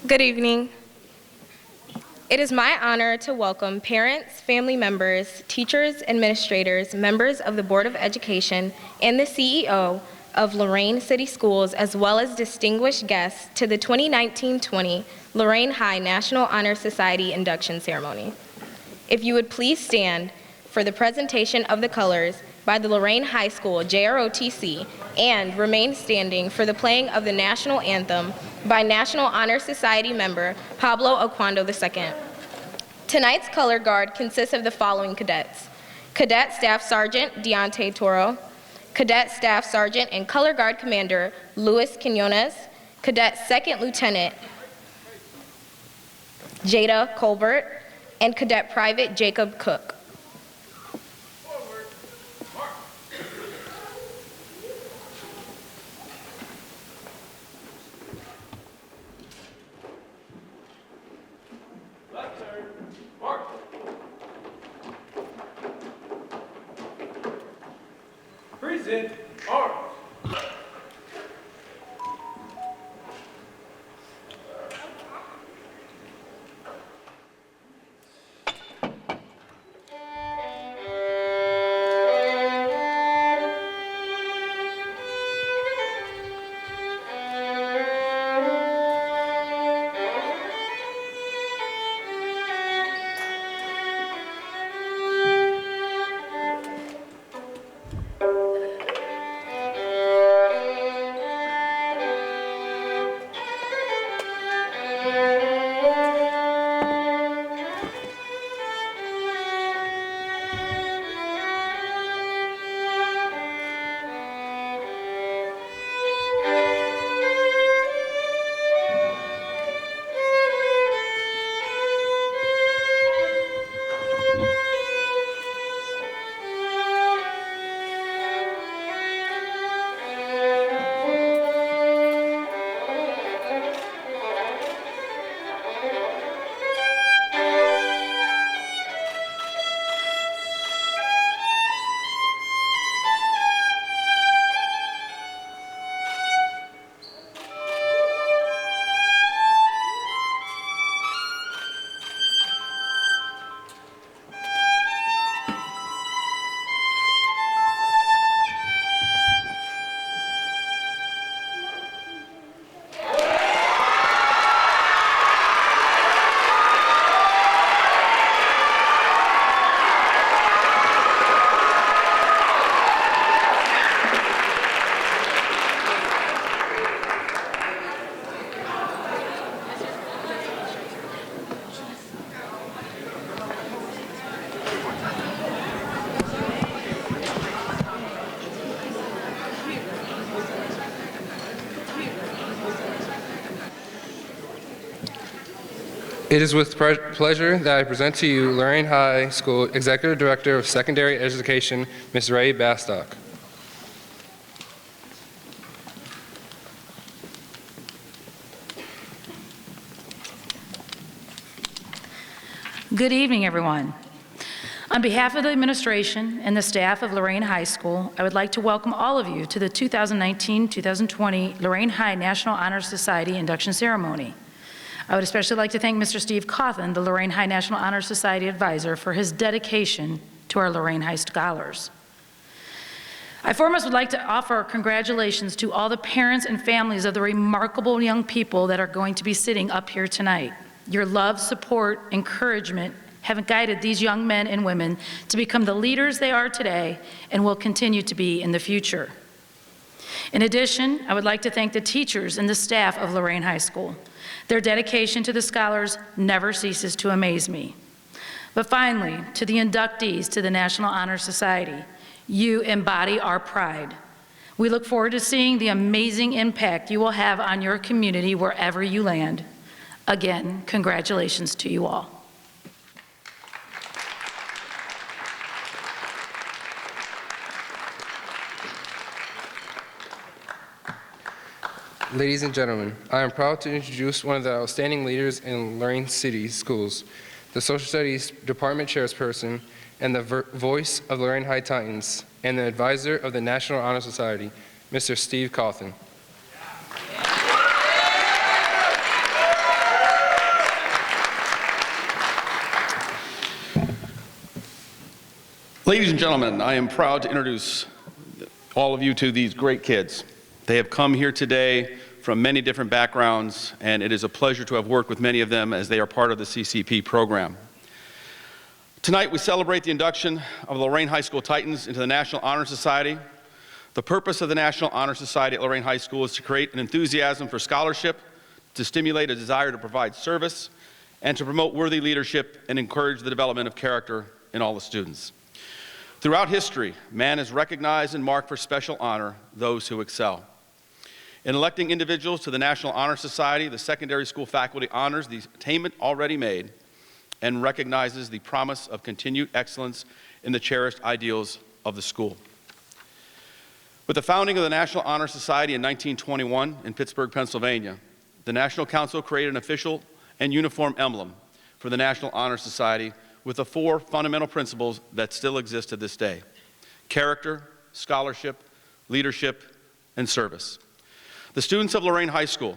Good evening. It is my honor to welcome parents, family members, teachers, administrators, members of the Board of Education, and the CEO of Lorain City Schools, as well as distinguished guests to the 2019-20 Lorain High National Honor Society induction ceremony. If you would please stand for the presentation of the colors by the Lorain High School JROTC, and remain standing for the playing of the national anthem by National Honor Society member Pablo Oquendo II. Tonight's color guard consists of the following cadets: Cadet Staff Sergeant Deontay Toro, Cadet Staff Sergeant and Color Guard Commander Luis Quinones, Cadet Second Lieutenant Jada Colbert, and Cadet Private Jacob Cook. Present arms. It is with pleasure that I present to you Lorain High School Executive Director of Secondary Education, Ms. Ray Bastock. Good evening, everyone. On behalf of the administration and the staff of Lorain High School, I would like to welcome all of you to the 2019-2020 Lorain High National Honor Society induction ceremony. I would especially like to thank Mr. Steve Cawthon, the Lorain High National Honor Society advisor, for his dedication to our Lorain High scholars. I foremost would like to offer congratulations to all the parents and families of the remarkable young people that are going to be sitting up here tonight. Your love, support, encouragement have guided these young men and women to become the leaders they are today and will continue to be in the future. In addition, I would like to thank the teachers and the staff of Lorain High School. Their dedication to the scholars never ceases to amaze me. But finally, to the inductees to the National Honor Society, you embody our pride. We look forward to seeing the amazing impact you will have on your community wherever you land. Again, congratulations to you all. Ladies and gentlemen, I am proud to introduce one of the outstanding leaders in Lorain City Schools, the Social Studies Department Chairperson and the voice of Lorain High Titans, and the advisor of the National Honor Society, Mr. Steve Cawthon. Ladies and gentlemen, I am proud to introduce all of you to these great kids. They have come here today from many different backgrounds, and it is a pleasure to have worked with many of them as they are part of the CCP program. Tonight, we celebrate the induction of the Lorain High School Titans into the National Honor Society. The purpose of the National Honor Society at Lorain High School is to create an enthusiasm for scholarship, to stimulate a desire to provide service, and to promote worthy leadership and encourage the development of character in all the students. Throughout history, man has recognized and marked for special honor those who excel. In electing individuals to the National Honor Society, the secondary school faculty honors the attainment already made and recognizes the promise of continued excellence in the cherished ideals of the school. With the founding of the National Honor Society in 1921 in Pittsburgh, Pennsylvania, the National Council created an official and uniform emblem for the National Honor Society with the four fundamental principles that still exist to this day: character, scholarship, leadership, and service. The students of Lorain High School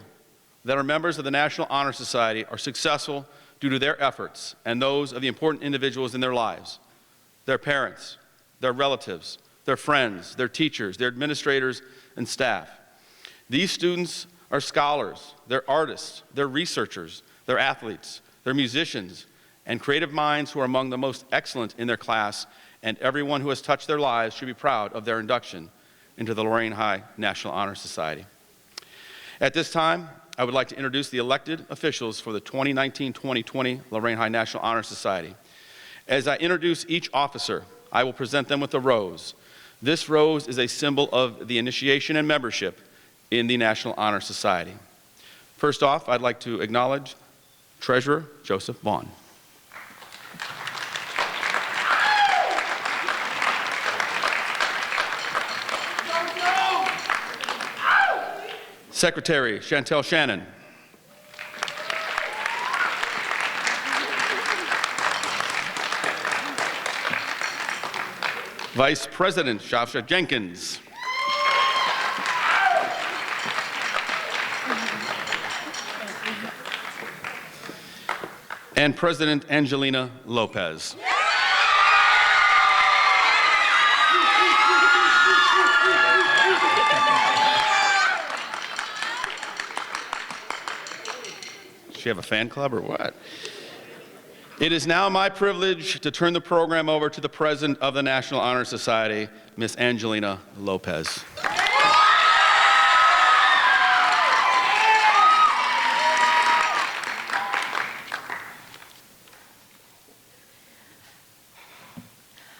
that are members of the National Honor Society are successful due to their efforts and those of the important individuals in their lives: their parents, their relatives, their friends, their teachers, their administrators, and staff. These students are scholars, they're artists, they're researchers, they're athletes, they're musicians, and creative minds who are among the most excellent in their class, and everyone who has touched their lives should be proud of their induction into the Lorain High National Honor Society. At this time, I would like to introduce the elected officials for the 2019-2020 Lorain High National Honor Society. As I introduce each officer, I will present them with a rose. This rose is a symbol of the initiation and membership in the National Honor Society. First off, I'd like to acknowledge Treasurer Joseph Vaughn. Secretary Chantel Shannon. Vice President Shafsha Jenkins. And President Angelina Lopez. Does she have a fan club or what? It is now my privilege to turn the program over to the President of the National Honor Society, Ms. Angelina Lopez.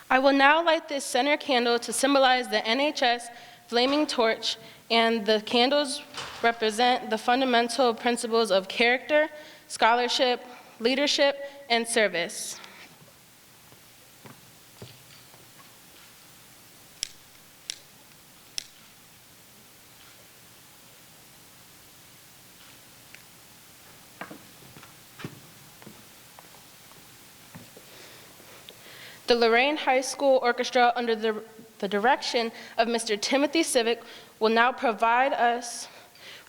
I will now light this center candle to symbolize the LHS flaming torch, and the candles represent the fundamental principles of character, scholarship, leadership, and service. The Lorain High School Orchestra, under the direction of Mr. Timothy Civic, will now provide us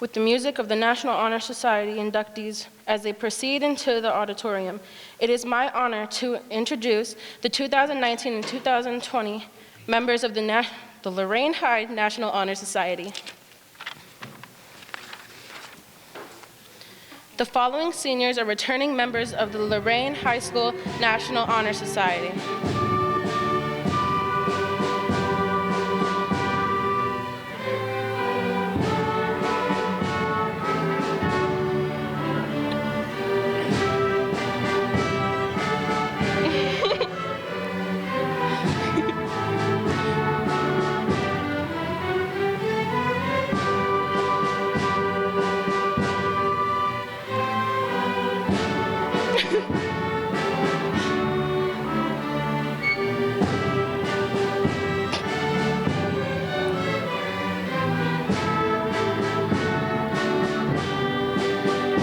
with the music of the National Honor Society inductees as they proceed into the auditorium. It is my honor to introduce the 2019 and 2020 members of the Lorain High National Honor Society. The following seniors are returning members of the Lorain High School National Honor Society.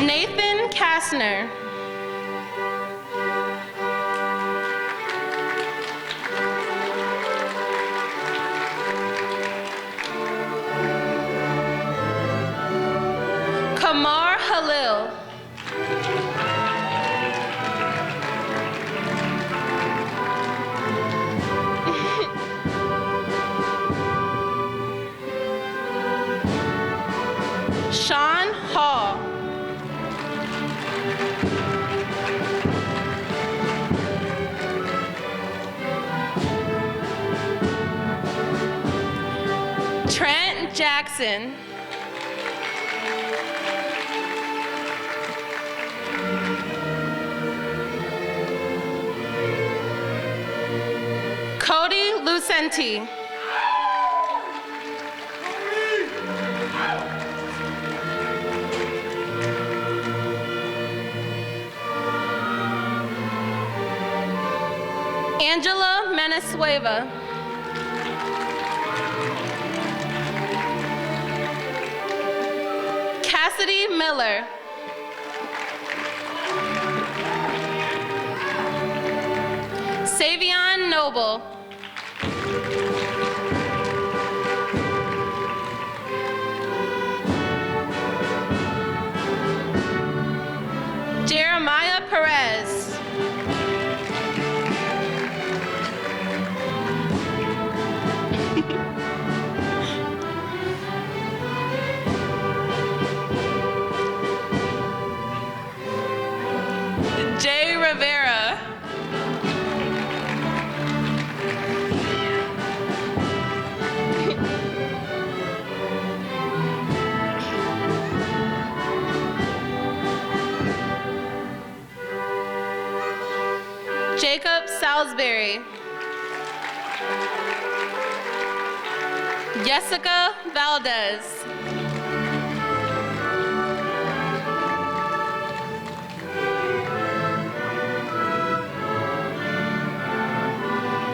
Nathan Kastner. Kamar Halil. Sean Hall. Trent Jackson. Cody Lucenti. Angela Menesueva. Cassidy Miller. Savion Noble. Jeremiah Perez. Jay Rivera. Jacob Salisbury. Jessica Valdez.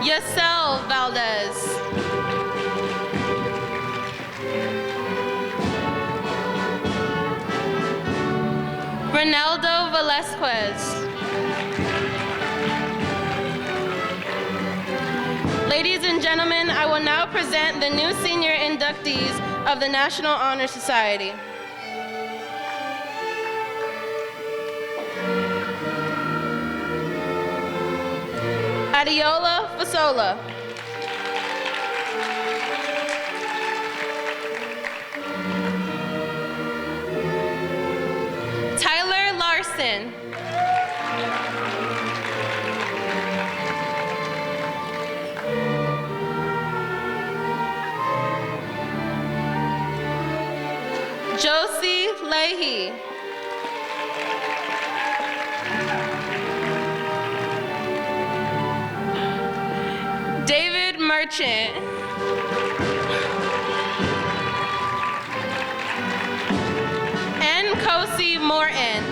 Yasel Valdez. Ronaldo Velasquez. Ladies and gentlemen, I will now present the new senior inductees of the National Honor Society. Adiola Fasola. Tyler Larson. Josie Leahy. David Merchant. And Kosi Morton.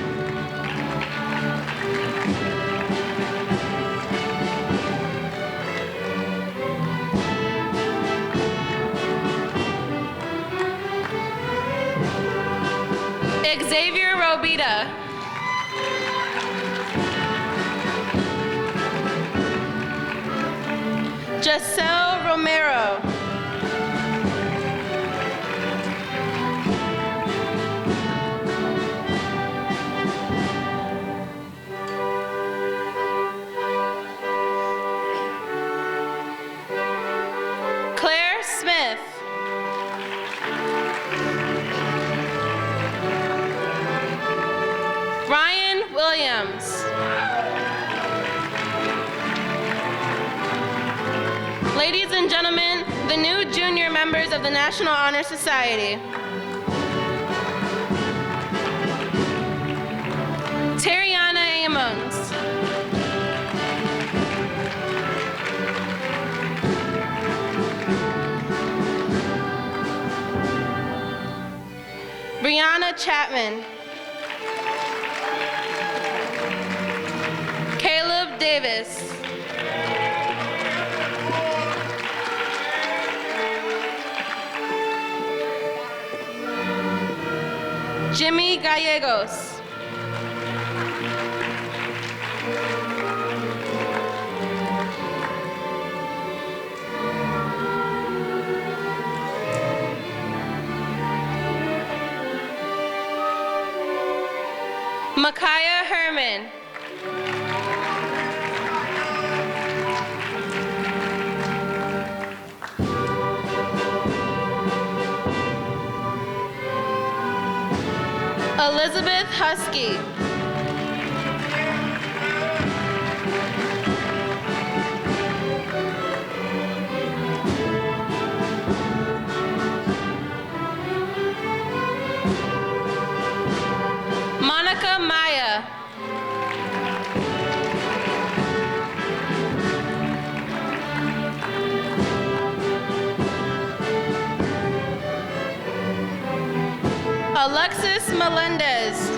Xavier Robita. Giselle Romero. Claire Smith. Ryan Williams. Ladies and gentlemen, the new junior members of the National Honor Society. Terriana Amons. Brianna Chapman. Caleb Davis. Jimmy Gallegos. Micaiah Herman. Elizabeth Husky. Monica Maya. Alexis Melendez.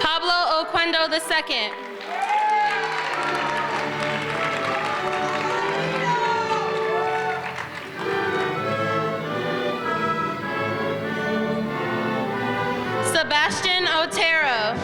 Pablo Oquendo II. Sebastian Otero.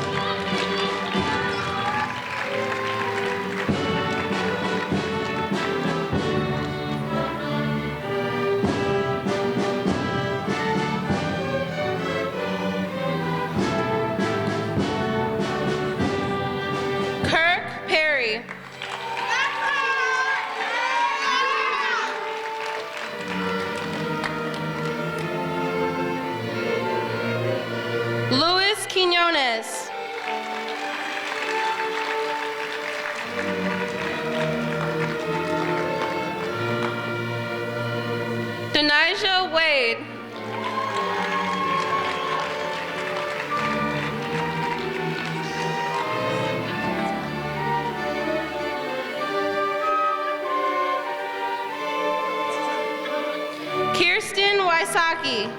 Kirk Perry. Luis Quinones. Denijah Wade. Kirsten Wysocki.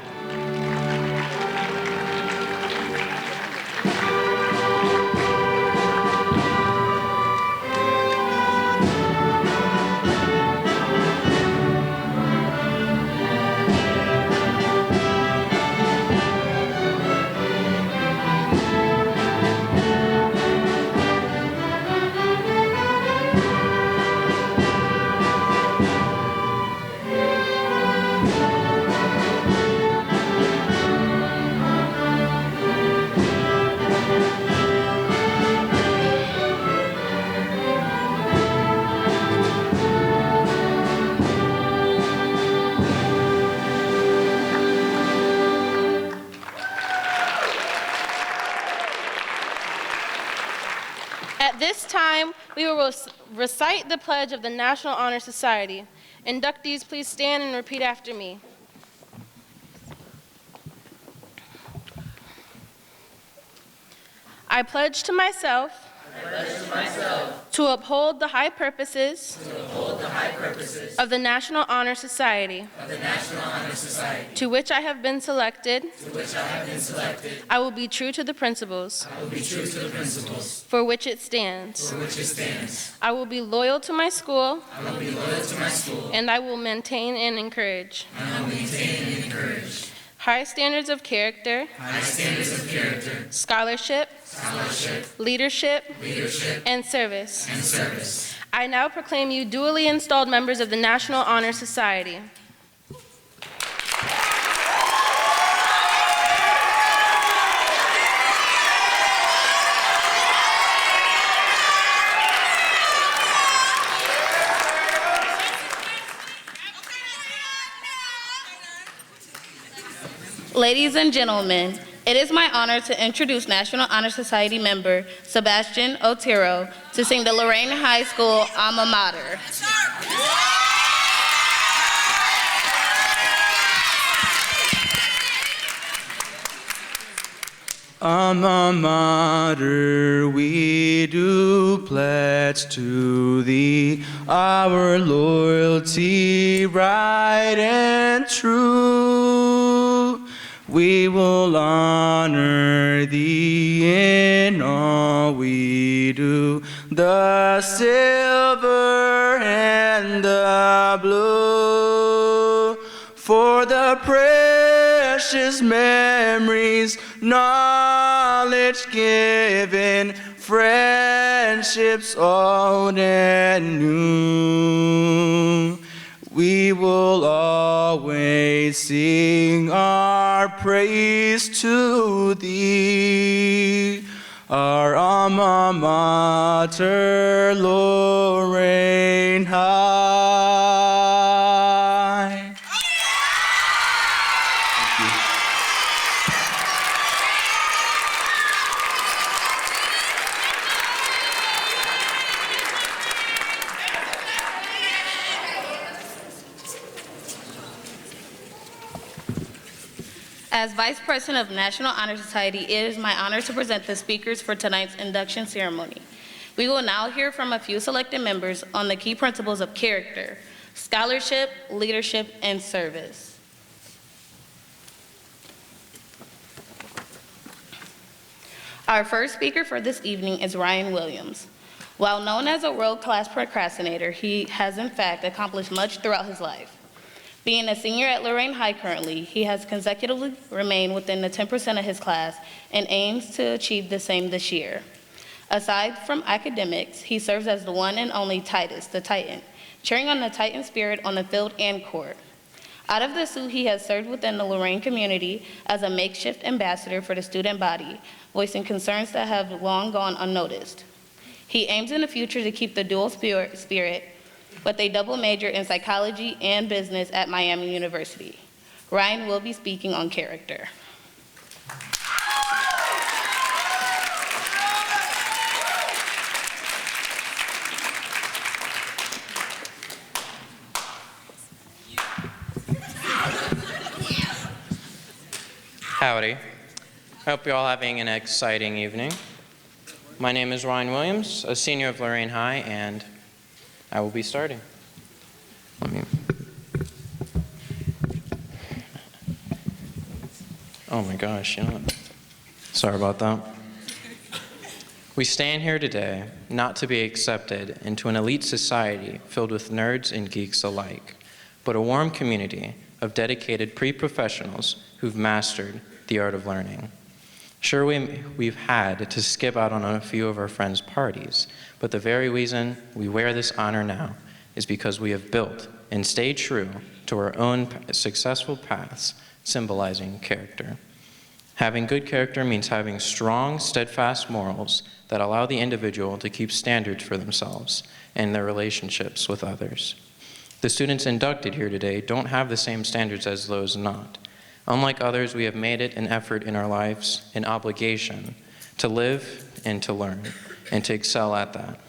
At this time, we will recite the pledge of the National Honor Society. Inductees, please stand and repeat after me. I pledge to myself to uphold the high purposes of the National Honor Society, to which I have been selected. I will be true to the principles for which it stands. I will be loyal to my school, and I will maintain and encourage high standards of character, scholarship, leadership, and service. I now proclaim you duly installed members of the National Honor Society. Ladies and gentlemen, it is my honor to introduce National Honor Society member Sebastian Otero to sing the Lorain High School alma mater. Alma mater, we do pledge to thee our loyalty right and true. We will honor thee in all we do, the silver and the blue. For the precious memories, knowledge given, friendships old and new. We will always sing our praise to thee. our alma mater, Lorain High. As Vice President of National Honor Society, it is my honor to present the speakers for tonight's induction ceremony. We will now hear from a few selected members on the key principles of character, scholarship, leadership, and service. Our first speaker for this evening is Ryan Williams. While known as a world-class procrastinator, he has in fact accomplished much throughout his life. Being a senior at Lorain High currently, he has consecutively remained within the 10% of his class and aims to achieve the same this year. Aside from academics, he serves as the one and only Titus, the Titan, cheering on the Titan spirit on the field and court. Out of the Sioux, he has served within the Lorain community as a makeshift ambassador for the student body, voicing concerns that have long gone unnoticed. He aims in the future to keep the dual spirit with a double major in psychology and business at Miami University. Ryan will be speaking on character. Howdy. I hope you're all having an exciting evening. My name is Ryan Williams, a senior of Lorain High, and I will be starting. Oh my gosh, you know what? Sorry about that. We stand here today not to be accepted into an elite society filled with nerds and geeks alike, but a warm community of dedicated pre-professionals who've mastered the art of learning. Sure, we've had to skip out on a few of our friends' parties, but the very reason we wear this honor now is because we have built and stayed true to our own successful paths, symbolizing character. Having good character means having strong, steadfast morals that allow the individual to keep standards for themselves and their relationships with others. The students inducted here today don't have the same standards as those not. Unlike others, we have made it an effort in our lives, an obligation, to live and to learn, and to excel at that.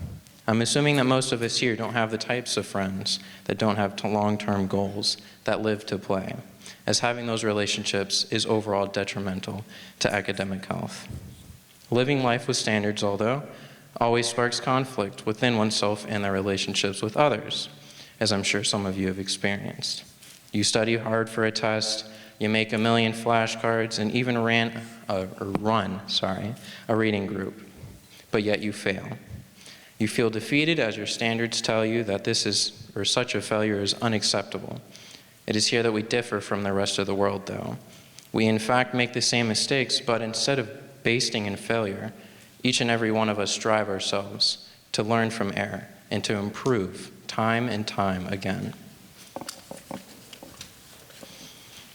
I'm assuming that most of us here don't have the types of friends that don't have long-term goals, that live to play, as having those relationships is overall detrimental to academic health. Living life with standards, although, always sparks conflict within oneself and their relationships with others, as I'm sure some of you have experienced. You study hard for a test, you make a million flashcards, and even run a reading group, but yet you fail. You feel defeated as your standards tell you that such a failure is unacceptable. It is here that we differ from the rest of the world, though. We in fact make the same mistakes, but instead of basting in failure, each and every one of us strive ourselves to learn from error and to improve time and time again.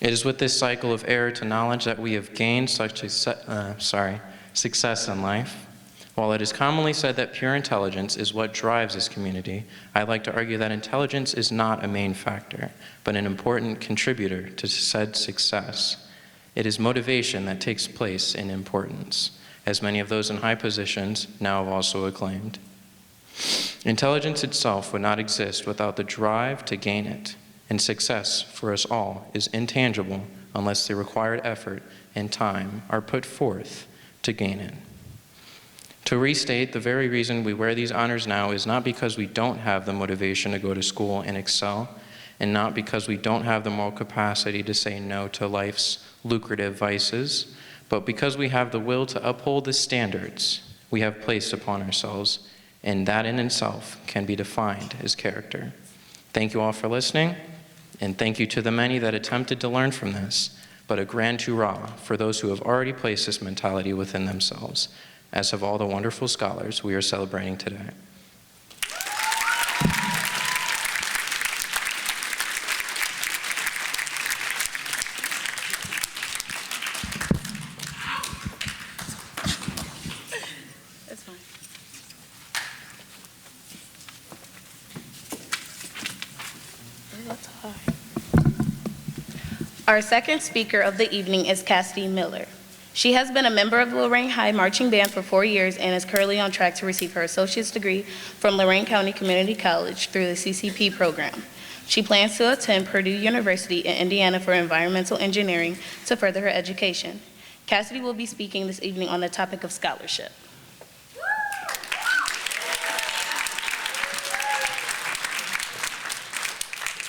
It is with this cycle of error to knowledge that we have gained success in life. While it is commonly said that pure intelligence is what drives this community, I like to argue that intelligence is not a main factor, but an important contributor to said success. It is motivation that takes place in importance, as many of those in high positions now have also acclaimed. Intelligence itself would not exist without the drive to gain it, and success for us all is intangible unless the required effort and time are put forth to gain it. To restate, the very reason we wear these honors now is not because we don't have the motivation to go to school and excel, and not because we don't have the moral capacity to say no to life's lucrative vices, but because we have the will to uphold the standards we have placed upon ourselves, and that in itself can be defined as character. Thank you all for listening, and thank you to the many that attempted to learn from this, but a grand hurrah for those who have already placed this mentality within themselves, as have all the wonderful scholars we are celebrating today. Our second speaker of the evening is Cassidy Miller. She has been a member of the Lorain High Marching Band for 4 years and is currently on track to receive her associate's degree from Lorain County Community College through the CCP program. She plans to attend Purdue University in Indiana for environmental engineering to further her education. Cassidy will be speaking this evening on the topic of scholarship.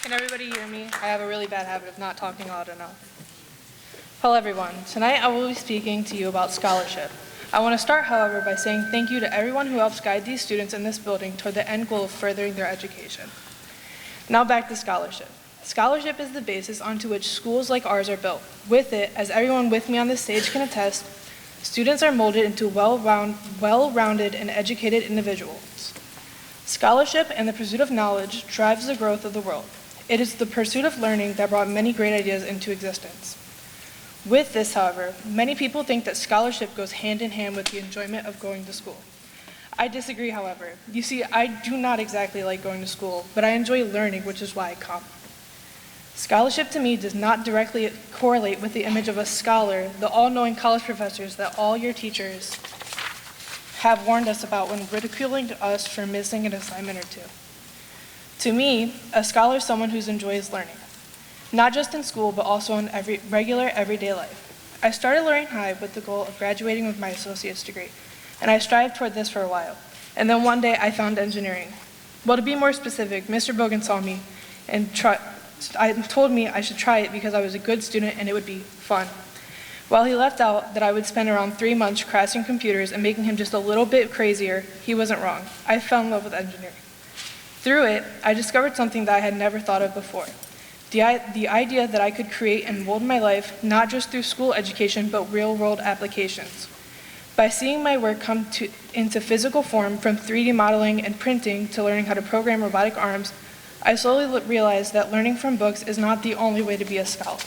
Can everybody hear me? I have a really bad habit of not talking loud enough. Hello everyone. Tonight I will be speaking to you about scholarship. I want to start, however, by saying thank you to everyone who helps guide these students in this building toward the end goal of furthering their education. Now back to scholarship. Scholarship is the basis onto which schools like ours are built. With it, as everyone with me on this stage can attest, students are molded into well-rounded and educated individuals. Scholarship and the pursuit of knowledge drives the growth of the world. It is the pursuit of learning that brought many great ideas into existence. With this, however, many people think that scholarship goes hand in hand with the enjoyment of going to school. I disagree, however. You see, I do not exactly like going to school, but I enjoy learning, which is why I come. Scholarship to me does not directly correlate with the image of a scholar, the all-knowing college professors that all your teachers have warned us about when ridiculing us for missing an assignment or two. To me, a scholar is someone who enjoys learning, not just in school, but also in regular everyday life. I started Lorain High with the goal of graduating with my associate's degree, and I strived toward this for a while. And then one day I found engineering. Well, to be more specific, Mr. Bogan saw me and told me I should try it because I was a good student and it would be fun. While he left out that I would spend around 3 months crashing computers and making him just a little bit crazier, he wasn't wrong. I fell in love with engineering. Through it, I discovered something that I had never thought of before. The idea that I could create and mold my life, not just through school education, but real-world applications. By seeing my work come into physical form, from 3D modeling and printing to learning how to program robotic arms, I slowly realized that learning from books is not the only way to be a scholar.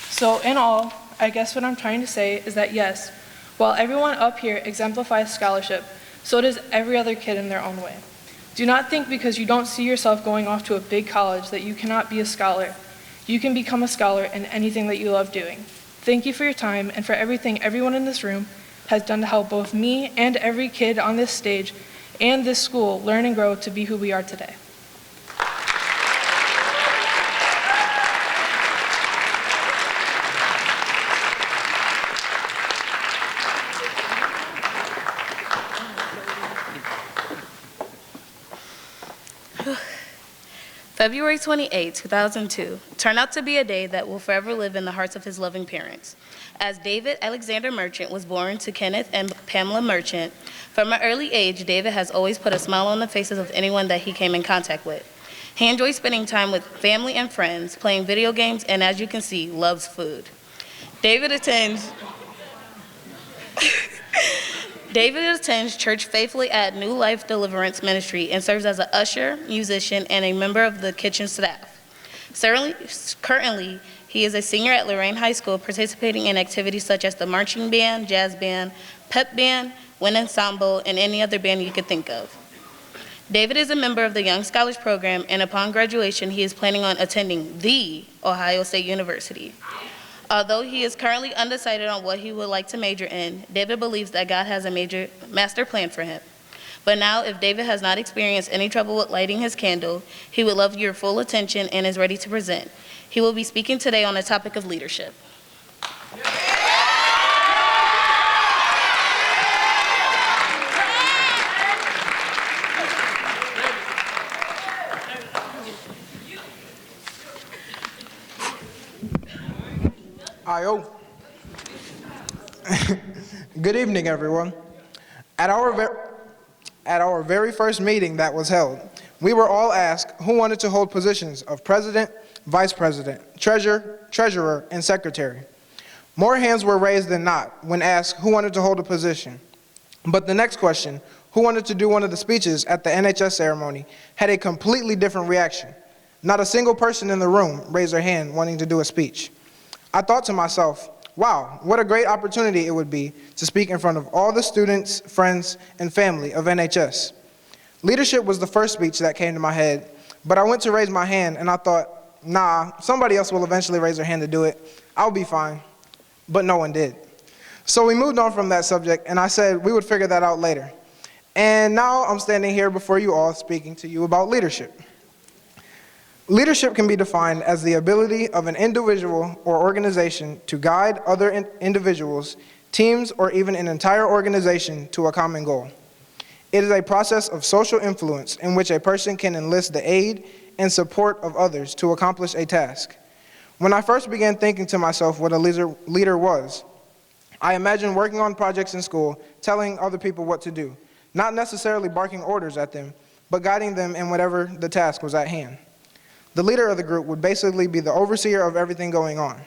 So in all, I guess what I'm trying to say is that yes, while everyone up here exemplifies scholarship, so does every other kid in their own way. Do not think because you don't see yourself going off to a big college that you cannot be a scholar. You can become a scholar in anything that you love doing. Thank you for your time and for everything everyone in this room has done to help both me and every kid on this stage and this school learn and grow to be who we are today. February 28, 2002, turned out to be a day that will forever live in the hearts of his loving parents. As David Alexander Merchant was born to Kenneth and Pamela Merchant, from an early age, David has always put a smile on the faces of anyone that he came in contact with. He enjoys spending time with family and friends, playing video games, and as you can see, loves food. David attends church faithfully at New Life Deliverance Ministry and serves as an usher, musician, and a member of the kitchen staff. Currently, he is a senior at Lorain High School, participating in activities such as the marching band, jazz band, pep band, wind ensemble, and any other band you could think of. David is a member of the Young Scholars Program, and upon graduation, he is planning on attending the Ohio State University. Although he is currently undecided on what he would like to major in, David believes that God has a master plan for him. But now, if David has not experienced any trouble with lighting his candle, he would love your full attention and is ready to present. He will be speaking today on the topic of leadership. Ayo. Good evening, everyone. At our very first meeting that was held, we were all asked who wanted to hold positions of president, vice president, treasurer, and secretary. More hands were raised than not when asked who wanted to hold a position. But the next question, who wanted to do one of the speeches at the LHS ceremony, had a completely different reaction. Not a single person in the room raised their hand wanting to do a speech. I thought to myself, wow, what a great opportunity it would be to speak in front of all the students, friends, and family of LHS. Leadership was the first speech that came to my head, but I went to raise my hand and I thought, nah, somebody else will eventually raise their hand to do it. I'll be fine. But no one did. So we moved on from that subject, and I said we would figure that out later. And now I'm standing here before you all speaking to you about leadership. Leadership can be defined as the ability of an individual or organization to guide other individuals, teams, or even an entire organization to a common goal. It is a process of social influence in which a person can enlist the aid and support of others to accomplish a task. When I first began thinking to myself what a leader was, I imagined working on projects in school, telling other people what to do, not necessarily barking orders at them, but guiding them in whatever the task was at hand. The leader of the group would basically be the overseer of everything going on.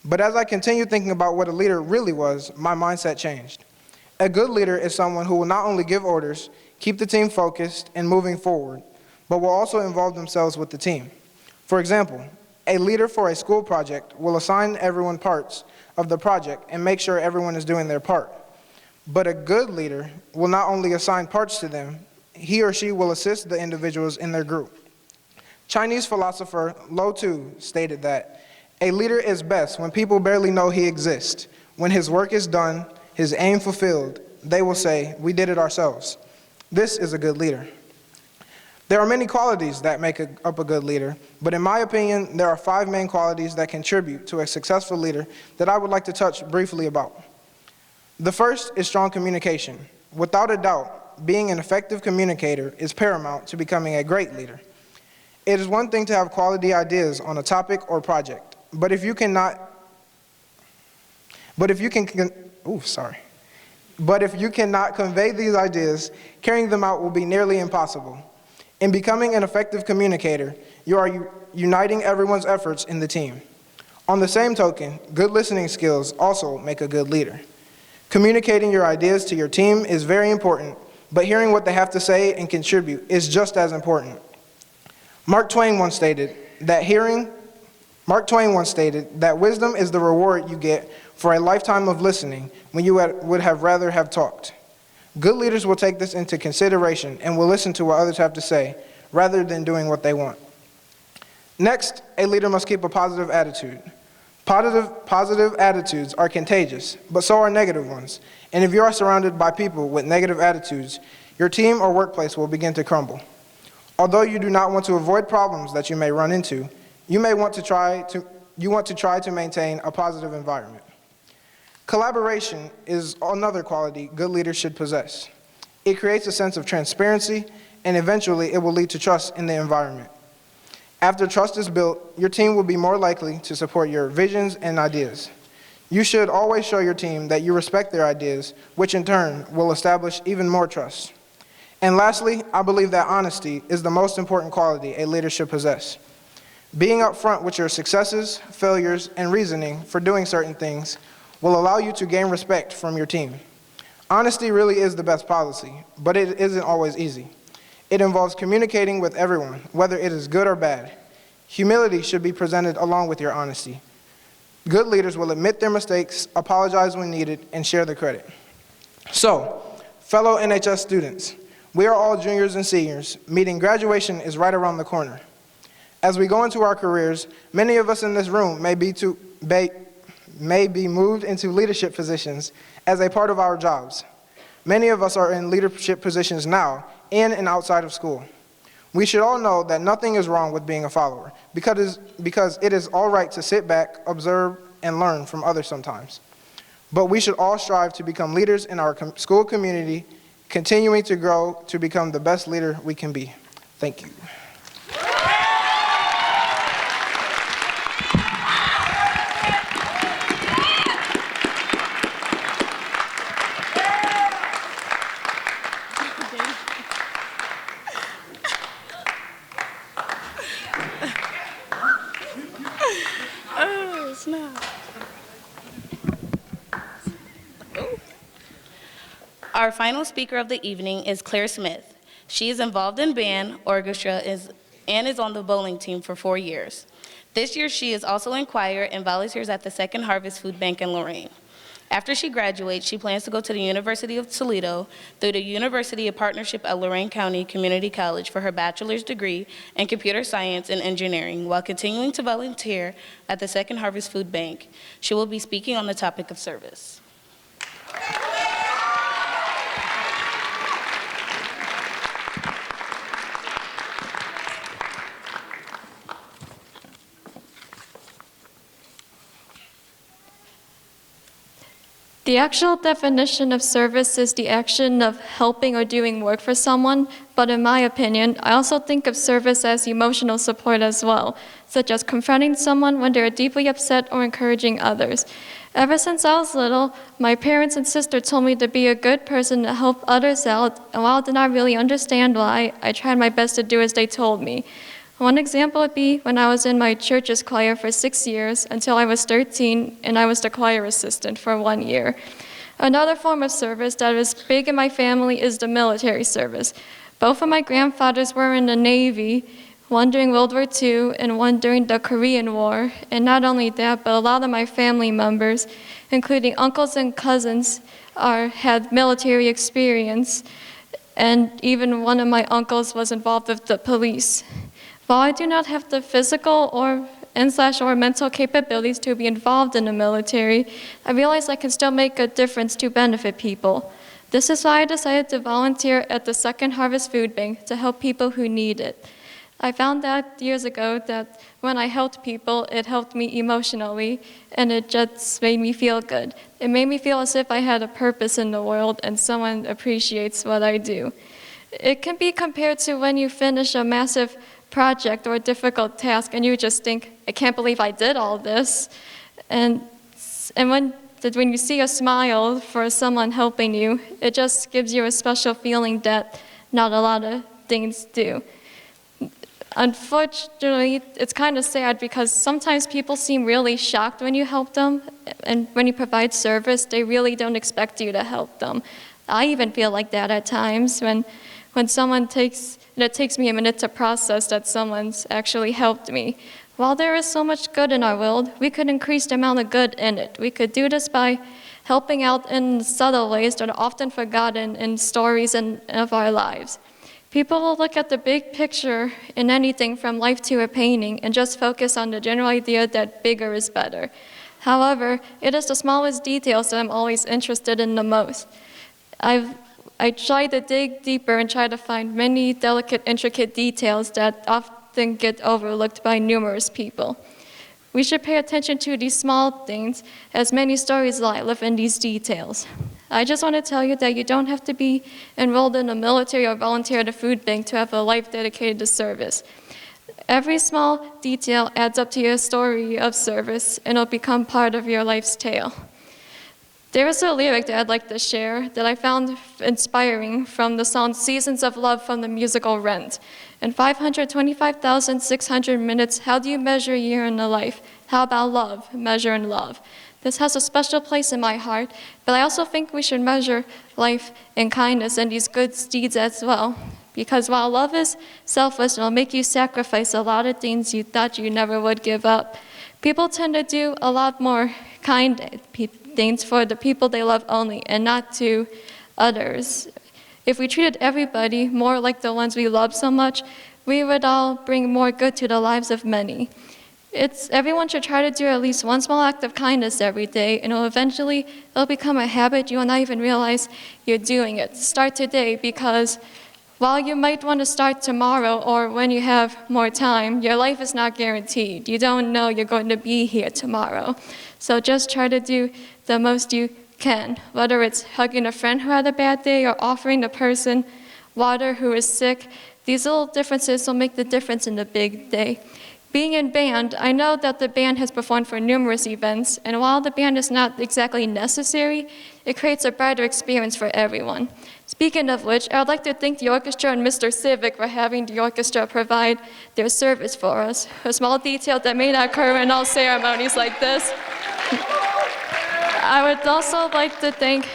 But as I continued thinking about what a leader really was, my mindset changed. A good leader is someone who will not only give orders, keep the team focused and moving forward, but will also involve themselves with the team. For example, a leader for a school project will assign everyone parts of the project and make sure everyone is doing their part. But a good leader will not only assign parts to them, he or she will assist the individuals in their group. Chinese philosopher Lao Tzu stated that a leader is best when people barely know he exists. When his work is done, his aim fulfilled, they will say, "We did it ourselves." This is a good leader. There are many qualities that make up a good leader, but in my opinion, there are 5 main qualities that contribute to a successful leader that I would like to touch briefly about. The first is strong communication. Without a doubt, being an effective communicator is paramount to becoming a great leader. It is one thing to have quality ideas on a topic or project, but if you cannot convey these ideas, carrying them out will be nearly impossible. In becoming an effective communicator, you are uniting everyone's efforts in the team. On the same token, good listening skills also make a good leader. Communicating your ideas to your team is very important, but hearing what they have to say and contribute is just as important. Mark Twain once stated that wisdom is the reward you get for a lifetime of listening when you would have rather have talked. Good leaders will take this into consideration and will listen to what others have to say rather than doing what they want. Next, a leader must keep a positive attitude. Positive attitudes are contagious, but so are negative ones. And if you are surrounded by people with negative attitudes, your team or workplace will begin to crumble. Although you do not want to avoid problems that you may run into, you want to try to maintain a positive environment. Collaboration is another quality good leaders should possess. It creates a sense of transparency, and eventually it will lead to trust in the environment. After trust is built, your team will be more likely to support your visions and ideas. You should always show your team that you respect their ideas, which in turn will establish even more trust. And lastly, I believe that honesty is the most important quality a leader should possess. Being upfront with your successes, failures, and reasoning for doing certain things will allow you to gain respect from your team. Honesty really is the best policy, but it isn't always easy. It involves communicating with everyone, whether it is good or bad. Humility should be presented along with your honesty. Good leaders will admit their mistakes, apologize when needed, and share the credit. So, fellow NHS students, we are all juniors and seniors, meaning graduation is right around the corner. As we go into our careers, many of us in this room may be moved into leadership positions as a part of our jobs. Many of us are in leadership positions now, in and outside of school. We should all know that nothing is wrong with being a follower, because it is all right to sit back, observe, and learn from others sometimes. But we should all strive to become leaders in our school community, continuing to grow to become the best leader we can be. Thank you. Oh, snap. Our final speaker of the evening is Claire Smith. She is involved in band, orchestra, and is on the bowling team for 4 years. This year, she is also in choir and volunteers at the Second Harvest Food Bank in Lorain. After she graduates, she plans to go to the University of Toledo through the University of Partnership at Lorain County Community College for her bachelor's degree in computer science and engineering while continuing to volunteer at the Second Harvest Food Bank. She will be speaking on the topic of service. The actual definition of service is the action of helping or doing work for someone, but in my opinion, I also think of service as emotional support as well, such as confronting someone when they are deeply upset or encouraging others. Ever since I was little, my parents and sister told me to be a good person to help others out, and while I did not really understand why, I tried my best to do as they told me. One example would be when I was in my church's choir for 6 years until I was 13, and I was the choir assistant for 1 year. Another form of service that is big in my family is the military service. Both of my grandfathers were in the Navy, one during World War II and one during the Korean War. And not only that, but a lot of my family members, including uncles and cousins, had military experience. And even one of my uncles was involved with the police. While I do not have the physical or mental capabilities to be involved in the military, I realize I can still make a difference to benefit people. This is why I decided to volunteer at the Second Harvest Food Bank to help people who need it. I found out years ago that when I helped people, it helped me emotionally, and it just made me feel good. It made me feel as if I had a purpose in the world and someone appreciates what I do. It can be compared to when you finish a massive project or a difficult task and you just think, I can't believe I did all this. And when you see a smile for someone helping you, it just gives you a special feeling that not a lot of things do. Unfortunately, it's kind of sad because sometimes people seem really shocked when you help them, and when you provide service, they really don't expect you to help them. I even feel like that at times when someone it takes me a minute to process that someone's actually helped me. While there is so much good in our world, we could increase the amount of good in it. We could do this by helping out in subtle ways that are often forgotten in stories of our lives. People will look at the big picture in anything from life to a painting and just focus on the general idea that bigger is better. However, it is the smallest details that I'm always interested in the most. I try to dig deeper and try to find many delicate, intricate details that often get overlooked by numerous people. We should pay attention to these small things, as many stories lie within these details. I just want to tell you that you don't have to be enrolled in the military or volunteer at a food bank to have a life dedicated to service. Every small detail adds up to your story of service, and it'll become part of your life's tale. There is a lyric that I'd like to share that I found inspiring from the song Seasons of Love from the musical Rent. In 525,600 minutes, how do you measure a year in a life? How about love? Measure in love. This has a special place in my heart, but I also think we should measure life in kindness and these good deeds as well. Because while love is selfless, it'll make you sacrifice a lot of things you thought you never would give up. People tend to do a lot more kind things for the people they love only and not to others. If we treated everybody more like the ones we love so much, we would all bring more good to the lives of many. Everyone should try to do at least one small act of kindness every day, and it'll become a habit. You will not even realize you're doing it. Start today, because while you might want to start tomorrow or when you have more time, your life is not guaranteed. You don't know you're going to be here tomorrow. So just try to do the most you can, whether it's hugging a friend who had a bad day or offering a person water who is sick. These little differences will make the difference in the big day. Being in band, I know that the band has performed for numerous events, and while the band is not exactly necessary, it creates a brighter experience for everyone. Speaking of which, I would like to thank the orchestra and Mr. Civic for having the orchestra provide their service for us, a small detail that may not occur in all ceremonies like this. I would also like to thank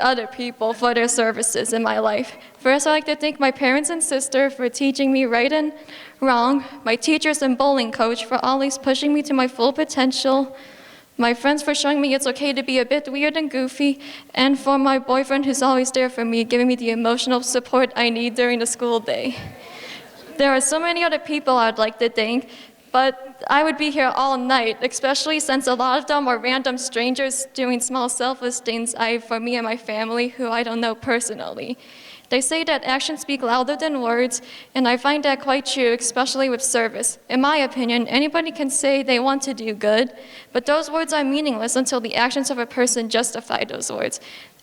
other people for their services in my life. First, I'd like to thank my parents and sister for teaching me right and wrong, my teachers and bowling coach for always pushing me to my full potential, my friends for showing me it's okay to be a bit weird and goofy, and for my boyfriend who's always there for me, giving me the emotional support I need during the school day. There are so many other people I'd like to thank, but I would be here all night, especially since a lot of them are random strangers doing small selfless things for me and my family who I don't know personally. They say that actions speak louder than words, and I find that quite true, especially with service. In my opinion, anybody can say they want to do good, but those words are meaningless until the actions of a person justify those words.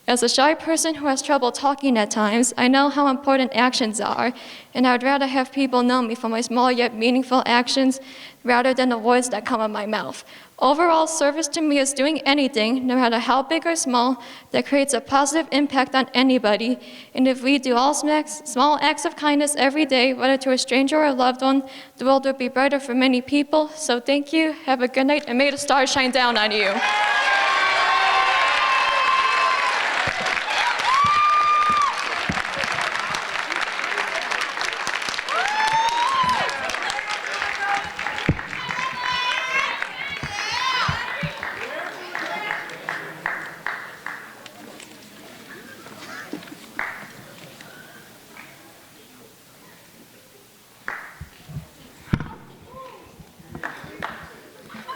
As a shy person who has trouble talking at times, I know how important actions are, and I would rather have people know me for my small yet meaningful actions rather than the words that come out of my mouth. Overall, service to me is doing anything, no matter how big or small, that creates a positive impact on anybody. And if we do all small acts of kindness every day, whether to a stranger or a loved one, the world would be brighter for many people. So thank you, have a good night, and may the stars shine down on you.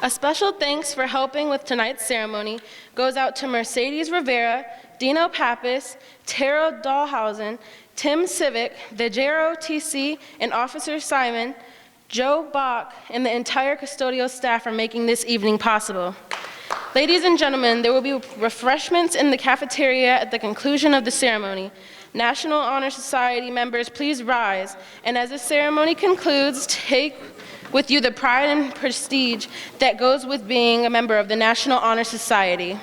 A special thanks for helping with tonight's ceremony goes out to Mercedes Rivera, Dino Pappas, Tara Dahlhausen, Tim Civic, Vijero TC, and Officer Simon, Joe Bach, and the entire custodial staff for making this evening possible. Ladies and gentlemen, there will be refreshments in the cafeteria at the conclusion of the ceremony. National Honor Society members, please rise. And as the ceremony concludes, take with you the pride and prestige that goes with being a member of the National Honor Society.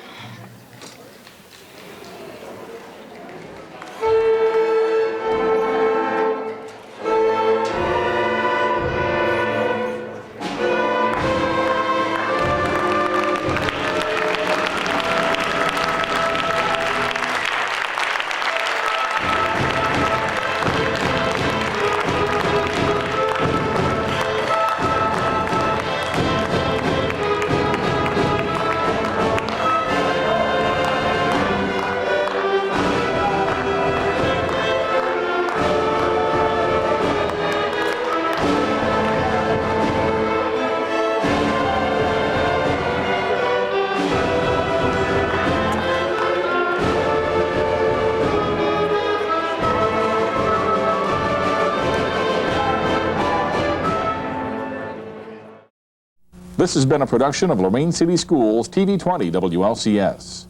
This has been a production of Lorain City Schools TV 20 WLCS.